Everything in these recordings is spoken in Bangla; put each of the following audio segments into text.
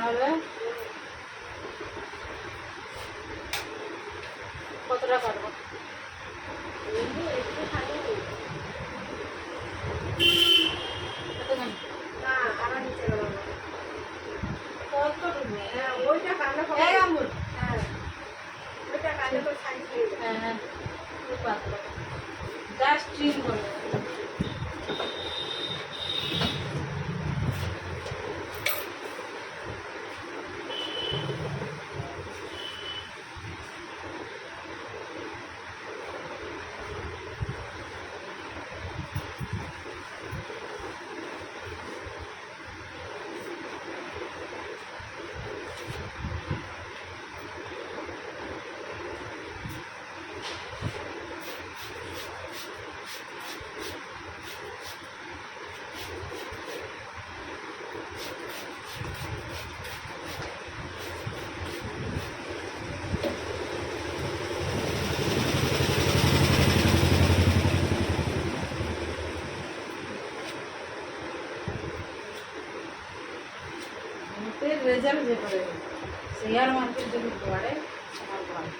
তাহলে কতটা কাটবো? জাস্ট ট্রিম করবো। রেজাল্ট যে করে শেয়ার মার্কেট যদি পড়ে আমার ভালো।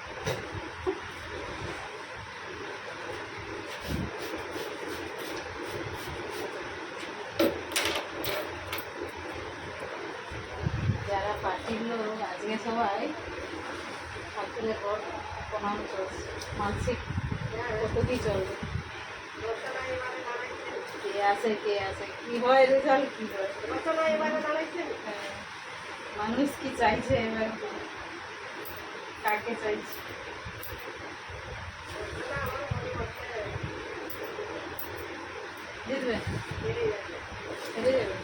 যারা পার্টির লোক আজকে সবাই ঠাকুরের পর প্রণাম চলছে, মানসিক কত কি চলবে, কে আসে কি হয়, রেজাল্ট কি হয়, মানুষ কি চাইছে এবার, কাকে চাইছে। জিতবে, হেরে যাবে।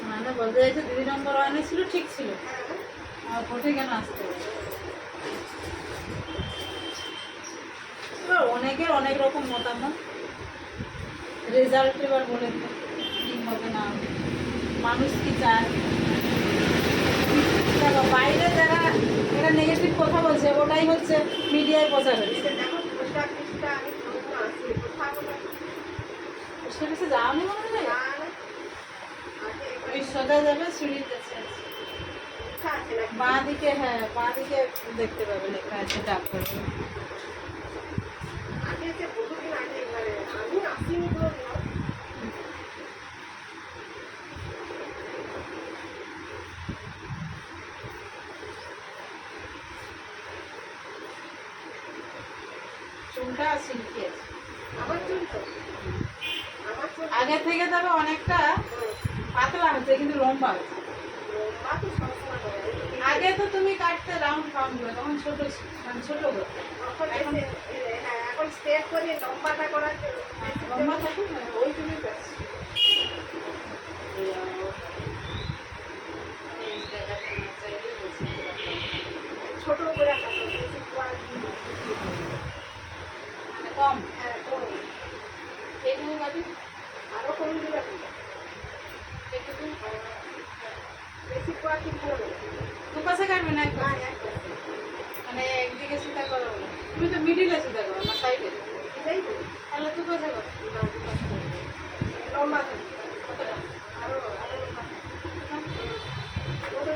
মানে বলতে চাইছে 2 নম্বর ওয়ানে ছিল, ঠিক ছিল, আর ভোটে কেন আসতে হবে? এবার অনেকের অনেক রকম মতামত, রেজাল্ট এবার বলে ঠিক হবে না, মানুষ কি চায়। দেখো বাইরে যারা এটা নেগেটিভ কথা বলছে ওটাই হচ্ছে মিডিয়ায় প্রচার হচ্ছে। পোস্টের কাছে যাওনি মনে হয়, ওই সোজা যাবে সিঁড়ির কাছে বাঁ দিকে, হ্যাঁ বাঁ দিকে দেখতে পাবে লেখা আছে ডাক করবে। চুলটা সিল্কি আছে আগে থেকে, তবে অনেকটা পাতলা হচ্ছে কিন্তু লম্বা হচ্ছে। আগে তো তুমি কাটতে রাউন্ড ফাউন্ড করে, তখন ছোট মানে ছোট করতে, এখন স্ট্রেট করে লম্বাটা করার জন্য লম্বা থাকুক না ওই তুমি ছোট করে কম, হ্যাঁ কম, এইটুকু কাটি আরো কম দিলে এইটুকু বেশি কোয়ালিটি ভালো। দুপাশে কাটবে না, মানে একদিকে সিধা করো, তুমি তো মিডিলে সিধা করো না সাইডে, তাহলে দুপাশে করো, লম্বা কতটা আরো লম্বা,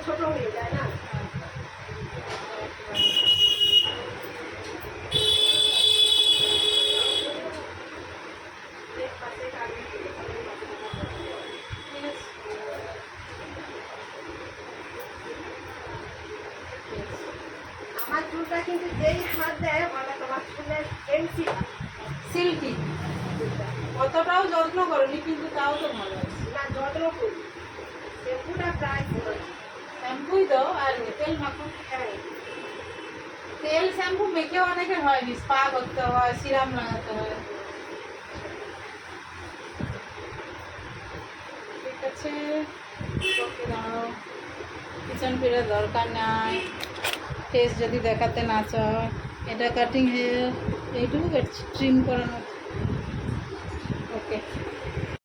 ছোট হয়ে যায় না। আমার চুলটা কিন্তু যেই হাত দেয় মানে তোমার চুলের সিল্কি, অতটাও যত্ন করনি কিন্তু তাও তো ভালো আছে না, যত্ন করি শ্যাম্পুটা প্রায় শ্যাম্পুই দাও আর তেল মাখো। হ্যাঁ তেল শ্যাম্পু মেখে অনেকের হয়নি, স্পা করতে হয়, সিরাম লাগাতে হয়। ঠিক আছে দাঁড়াও, পিছন ফিরে দরকার নাই, ফেস যদি দেখাতে না চাও। এটা কাটিং হেয়ার, এইটুকু ট্রিম করানো। ওকে।